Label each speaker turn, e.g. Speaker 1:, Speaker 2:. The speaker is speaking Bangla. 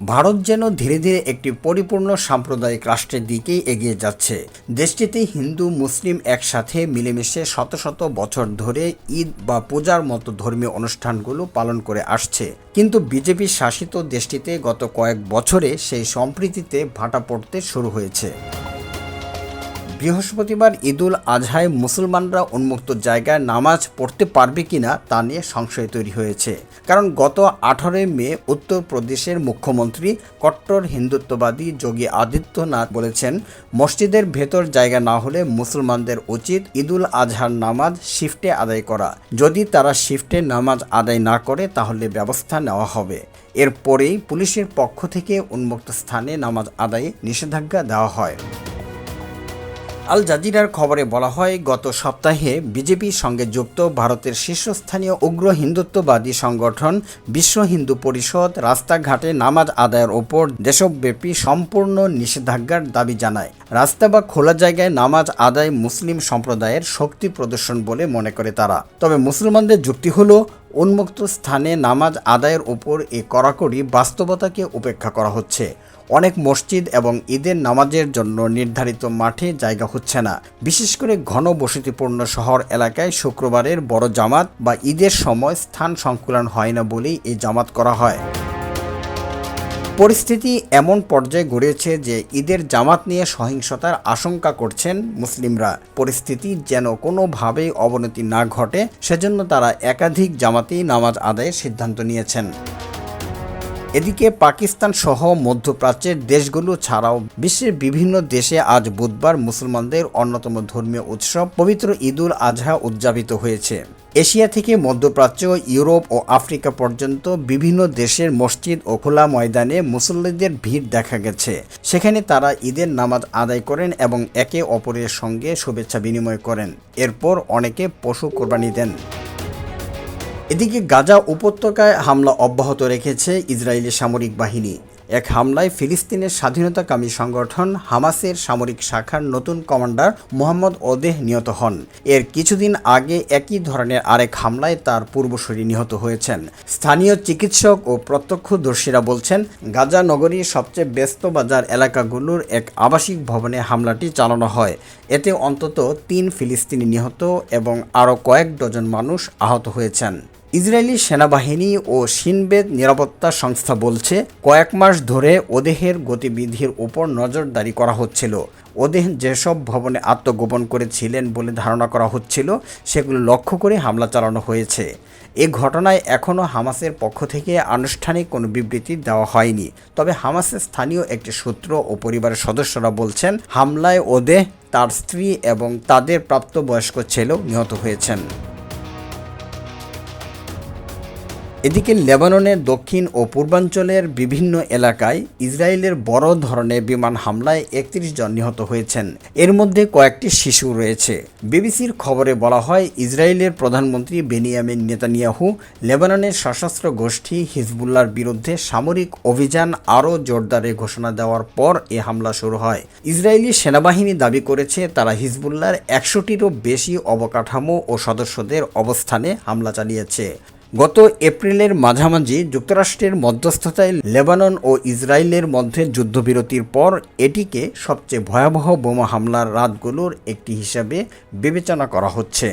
Speaker 1: ভারত যেন ধীরে ধীরে একটি পরিপূর্ণ সাম্প্রদায়িক রাষ্ট্রের দিকেই এগিয়ে যাচ্ছে। দেশটিতে হিন্দু মুসলিম একসাথে মিলেমিশে শত শত বছর ধরে ঈদ বা পূজার মতো ধর্মীয় অনুষ্ঠানগুলো পালন করে আসছে, কিন্তু বিজেপি শাসিত দেশটিতে গত কয়েক বছরে সেই সম্প্রীতিতে ভাটা পড়তে শুরু হয়েছে। বৃহস্পতিবার ঈদুল আজহায় মুসলমানরা উন্মুক্ত জায়গায় নামাজ পড়তে পারবে কিনা তা নিয়ে সংশয় তৈরি হয়েছে। কারণ গত 18 মে উত্তরপ্রদেশের মুখ্যমন্ত্রী কট্টর হিন্দুত্ববাদী যোগী আদিত্যনাথ বলেছেন, মসজিদের ভেতর জায়গা না হলে মুসলমানদের উচিত ঈদুল আজহার নামাজ শিফটে আদায় করা। যদি তারা শিফটে নামাজ আদায় না করে তাহলে ব্যবস্থা নেওয়া হবে। এরপরেই পুলিশের পক্ষ থেকে উন্মুক্ত স্থানে নামাজ আদায়ে নিষেধাজ্ঞা দেওয়া হয়। আল জাজিরার খবরে বলা হয়, গত সপ্তাহে বিজেপির সঙ্গে যুক্ত ভারতের শীর্ষস্থানীয় উগ্র হিন্দুত্ববাদী সংগঠন বিশ্ব হিন্দু পরিষদ রাস্তাঘাটে নামাজ আদায়ের ওপর দেশব্যাপী সম্পূর্ণ নিষেধাজ্ঞার দাবি জানায়। রাস্তা বা খোলা জায়গায় নামাজ আদায় মুসলিম সম্প্রদায়ের শক্তি প্রদর্শন বলে মনে করে তারা। তবে মুসলমানদের যুক্তি হলো, উন্মুক্ত স্থানে নামাজ আদায়ের ওপর এই কড়াকড়ি বাস্তবতাকে উপেক্ষা করা হচ্ছে। অনেক মসজিদ এবং ঈদের নামাজের জন্য নির্ধারিত মাঠে জায়গা হচ্ছে না। বিশেষ করে ঘনবসতিপূর্ণ শহর এলাকায় শুক্রবারের বড় জামাত বা ঈদের সময় স্থান সংকুলান হয় না বলেই এই জামাত করা হয়। পরিস্থিতি এমন পর্যায়ে গড়িয়েছে যে ঈদের জামাত নিয়ে সহিংসতার আশঙ্কা করছেন মুসলিমরা। পরিস্থিতি যেন কোনোভাবেই অবনতি না ঘটে, সেজন্য তারা একাধিক জামাতেই নামাজ আদায়ের সিদ্ধান্ত নিয়েছেন। এদিকে পাকিস্তান সহ মধ্যপ্রাচ্যের দেশগুলো ছাড়াও বিশ্বের বিভিন্ন দেশে আজ বুধবার মুসলমানদের অন্যতম ধর্মীয় উৎসব পবিত্র ঈদুল আজহা উদযাপিত হয়েছে। এশিয়া থেকে মধ্যপ্রাচ্য, ইউরোপ ও আফ্রিকা পর্যন্ত বিভিন্ন দেশের মসজিদ ও খোলা ময়দানে মুসল্লিদের ভিড় দেখা গেছে। সেখানে তারা ঈদের নামাজ আদায় করেন এবং একে অপরের সঙ্গে শুভেচ্ছা বিনিময় করেন। এরপর অনেকে পশু কোরবানি দেন। এদিকে গাজা উপত্যকায় হামলা অব্যাহত রেখেছে ইসরায়েলি সামরিক বাহিনী। এক হামলায় ফিলিস্তিনের স্বাধীনতাকামী সংগঠন হামাসের সামরিক শাখার নতুন কমান্ডার মোহাম্মদ ওদেহ নিহত হন। এর কিছুদিন আগে একই ধরনের আরেক হামলায় তার পূর্বসূরি নিহত হয়েছেন। স্থানীয় চিকিৎসক ও প্রত্যক্ষদর্শীরা বলছেন, গাজা নগরীর সবচেয়ে ব্যস্ত বাজার এলাকাগুলোর এক আবাসিক ভবনে হামলাটি চালানো হয়। এতে অন্তত 3 ফিলিস্তিনি নিহত এবং আরও কয়েক ডজন মানুষ আহত হয়েছেন। ইসরায়েলি সেনাবাহিনী ও শিনবেদ নিরাপত্তা সংস্থা বলছে, কয়েক মাস ধরে ওদেহের গতিবিধির উপর নজরদারি করা হচ্ছিল। ওদেহ যেসব ভবনে আত্মগোপন করেছিলেন বলে ধারণা করা হচ্ছিল, সেগুলো লক্ষ্য করে হামলা চালানো হয়েছে। এ ঘটনায় এখনও হামাসের পক্ষ থেকে আনুষ্ঠানিক কোনো বিবৃতি দেওয়া হয়নি। তবে হামাসের স্থানীয় একটি সূত্র ও পরিবারের সদস্যরা বলছেন, হামলায় ওদেহ, তার স্ত্রী এবং তাদের প্রাপ্তবয়স্ক ছেলেও নিহত হয়েছেন। এদিকে লেবাননের দক্ষিণ ও পূর্বাঞ্চলের বিভিন্ন এলাকায় ইসরায়েলের বড় ধরনের বিমান হামলায় 31 জন নিহত হয়েছেন। এর মধ্যে কয়েকটি শিশু রয়েছে। বিবিসির খবরে বলা হয়, ইসরায়েলের প্রধানমন্ত্রী বেনিয়ামিন নেতানিয়াহু লেবাননের সশস্ত্র গোষ্ঠী হিজবুল্লাহর বিরুদ্ধে সামরিক অভিযান আরও জোরদারে ঘোষণা দেওয়ার পর এ হামলা শুরু হয়। ইসরায়েলি সেনাবাহিনী দাবি করেছে, তারা হিজবুল্লাহর 100টিরও বেশি অবকাঠামো ও সদস্যদের অবস্থানে হামলা চালিয়েছে। গত এপ্রিলের মাঝামাঝি যুক্তরাষ্ট্রের মধ্যস্থতায় লেবানন ও ইসরায়েলের মধ্যে যুদ্ধবিরতির পর এটিকে সবচেয়ে ভয়াবহ বোমা হামলার রাতগুলোর একটি হিসাবে বিবেচনা করা হচ্ছে।